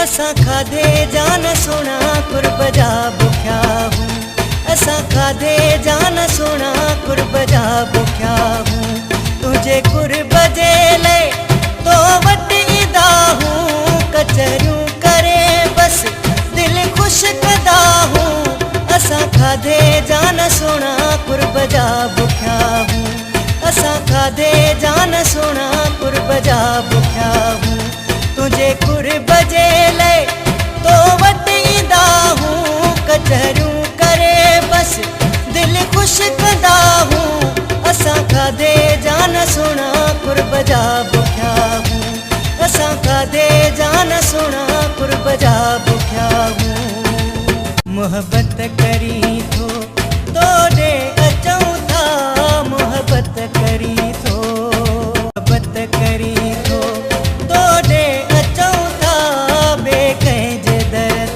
असां खाधे जान सोना कुर्ब जा बुख्या हूँ। असां खाधे जान सोना कुर्ब जा बुख्या हूँ। तुझे कुर्ब जे ले तो वटि ईंदा हूँ। कचरियूं करे बस दिल खुश कदा हूँ। असां खाधे जान सोना कुर्ब जा बुख्या हूँ। असां खाधे जान सोना कुर्ब जा बुख्या हूँ। तुझे कुर्ब जे ले तो वटि ईंदा हूँ। कचरियूं करे बस दिल खुश कंदा हूँ। असां खाधे जान सोना कुर्ब जा बुख्या हूँ। असां खाधे जान सोना